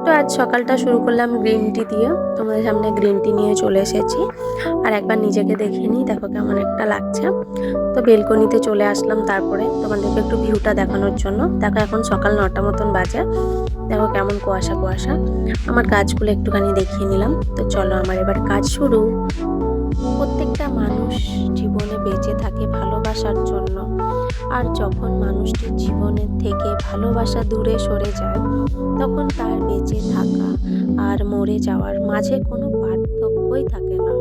তো আজ সকালটা শুরু করলাম গ্রিন টি দিয়ে। তোমাদের সামনে গ্রিন টি নিয়ে চলে এসেছি। আর একবার নিজেকে দেখে নিই, দেখো কেমন একটা লাগছে। তো বেলকনিতে চলে আসলাম, তারপরে তোমাদেরকে একটু ভিউটা দেখানোর জন্য। দেখো এখন সকাল 9টা মতন বাজে। দেখো কেমন কুয়াশা কুয়াশা। আমার গাছগুলো একটুখানি দেখিয়ে নিলাম। তো চলো আমার এবার কাজ শুরু। প্রত্যেকটা মানুষ জীবনে বেঁচে থাকে ভালোবাসার জন্য। আর যখন মানুষটির জীবনের থেকে ভালোবাসা দূরে সরে যায়, তখন তার বেঁচে থাকা আর মরে যাওয়ার মাঝে কোনো পার্থক্যই থাকে না।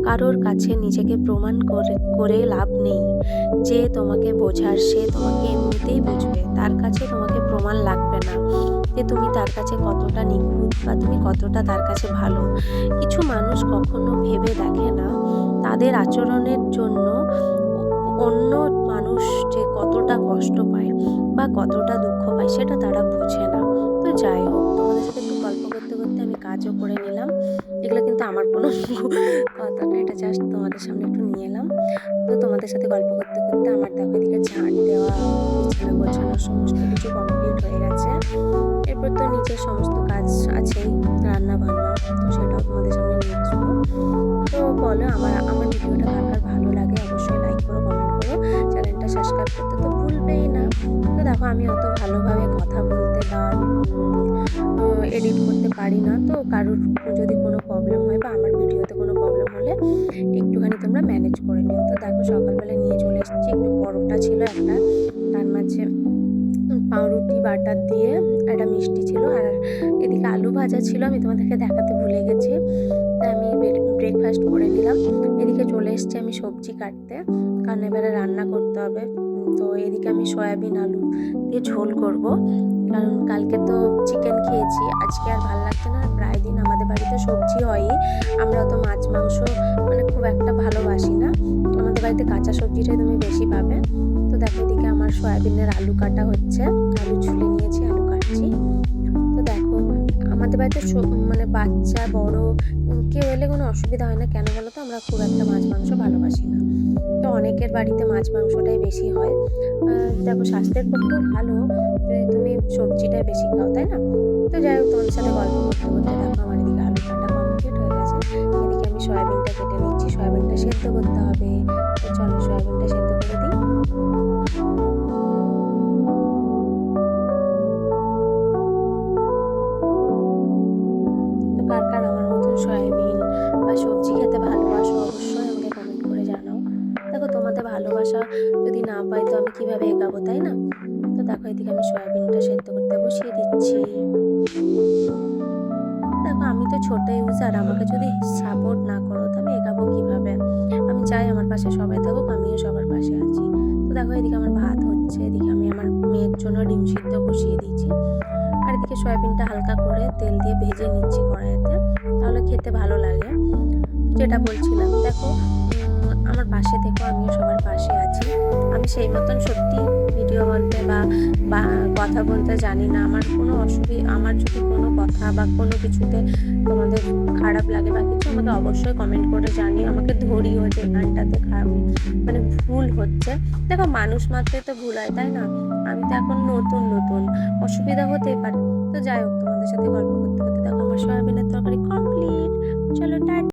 কারোর কাছে নিজেকে প্রমাণ করে লাভ নেই। যে তোমাকে বোঝার সে তোমাকে এমনিতেই বুঝবে, তার কাছে তোমাকে প্রমাণ লাগবে না যে তুমি তার কাছে কতটা নিখুঁত বা তুমি কতটা তার কাছে ভালো। কিছু মানুষ কখনো ভেবে দেখে না তাদের আচরণের জন্য অন্য মানুষ যে কতটা কষ্ট পায় বা কতটা দুঃখ পায় সেটা তারা বুঝে না। তো যাই হোক, তোমাদের সাথে একটু গল্প করতে করতে আমি কাজও করে নিলাম। এগুলো কিন্তু আমার কোনো কথা না, এটা জাস্ট তোমাদের সামনে একটু নিয়ে এলাম। তো তোমাদের সাথে গল্প করতে করতে আমার দেখো এদিকে ঝাঁট দেওয়া, বিছানা গোছানো সমস্ত কিছু কমপ্লিট হয়ে গেছে। এরপর তো নিচের সমস্ত কাজ আছেই, রান্না বান্না, তো সেটাও তোমাদের সামনে নিয়ে আসবো। তো বলো, আমার আমার ভিডিওটা কার কার ভালো লাগে অবশ্যই লাইক করো, কমেন্ট করো, চ্যানেলটা সাবস্ক্রাইব করতে তো ভুলবেই না। তো দেখো আমি অত ভালোভাবে কথা বলতে বা এডিট করতে পারি না। তো কারোর যদি কোনো প্রবলেম হয় বা আমার ভিডিওতে কোনো প্রবলেম হলে একটুখানি তোমরা ম্যানেজ করে নিও। তো দেখো সকালবেলা নিয়ে চলে এসেছি, একটু পরোটা ছিল একটা, তার মাঝে পাউরুটি বাটার দিয়ে একটা মিষ্টি ছিল, আর এদিকে আলু ভাজা ছিল, আমি তোমাদেরকে দেখাতে ভুলে গেছি। তা আমি ব্রেকফাস্ট করে নিলাম। এদিকে চলে এসেছি আমি সবজি কাটতে, কারণ এবারে রান্না করতে হবে। তো এদিকে আমি সয়াবিন আলু দিয়ে ঝোল করব, কারণ কালকে তো চিকেন খেয়েছি, আজকে আর ভালো লাগছে না। প্রায় দিন আমাদের বাড়িতে সবজি হয়ই, আমরা তো মাছ মাংস মানে খুব একটা ভালোবাসি না। আমাদের বাড়িতে কাঁচা সবজিটাই তুমি বেশি পাবে। তো দেখো এদিকে আমার সয়াবিনের আলু কাটা হচ্ছে, আলু ছুলে নিয়েছি, আলু কাটছি। তো দেখো আমাদের বাড়িতে মানে বাচ্চা বড় কেউ এলে কোনো অসুবিধা হয় না। কেন বলো তো, আমরা খুব একটা মাছ মাংস ভালোবাসি না। তো অনেকের বাড়িতে মাছ মাংসটাই বেশি হয়। দেখো স্বাস্থ্যের পক্ষেও ভালো যদি তুমি সবজিটাই বেশি খাও, তাই না? তো যাই হোক, তোমাদের সাথে গল্প করতে করতে দেখো আমার এদিকে আলু কাটা কমপ্লিট হয়ে গেছে। এদিকে আমি সয়াবিনটা কেটে নিচ্ছি, সয়াবিনটা সেদ্ধ করতে হবে। তো চলো সয়াবিনটা সেদ্ধ করে দিই। তো কার কার আমার মতন সয়াবিন বা সবজি খেতে ভালোবাসো অবশ্যই আমাকে কমেন্ট করে জানাও। দেখো তোমাদের ভালোবাসা যদি না পাই তো আমি কিভাবে এগাবো, তাই না? তো দেখো এদিকে আমি সয়াবিনটা সেদ্ধ করতে বসিয়ে দিচ্ছি। দেখো আমি তো ছোট ইউজার, আমাকে যদি সাপোর্ট না করো তো আমি এগাবো কিভাবে? আমি চাই আমার পাশে সবাই থাকুক, আমিও সবার পাশে আছি। তো দেখো এদিকে আমার ভাত হচ্ছে, এদিকে আমি আমার মেয়ের জন্য ডিম সিদ্ধ বসিয়ে দিয়েছি। আর এদিকে সয়াবিনটা হালকা করে তেল দিয়ে ভেজে নিচ্ছি কড়াইতে, তাহলে খেতে ভালো লাগে। যেটা বলছিলাম, দেখো আমার পাশে থেকো, আমিও সবার পাশে আছি। আমি সেই মতন সত্যি ভিডিও বলতে বা কথা বলতে জানি না। আমার কোনো আমার যদি কোনো কথা বা কোনো কিছুতে তোমাদের খারাপ লাগে বা কিছু, আমাকে অবশ্যই কমেন্ট করে জানিও, আমাকে ধরিও যে এখানটাতে খারাপ মানে ভুল হচ্ছে। দেখো মানুষ মাত্রই তো ভুল হয়, তাই না? আমি তো এখন নতুন নতুন, অসুবিধা হতেই পারে। তো যাই হোক, তোমাদের সাথে গল্প করতে করতে দেখো আমার সয়াবিনের তরকারি কমপ্লিট। চলো টাটা।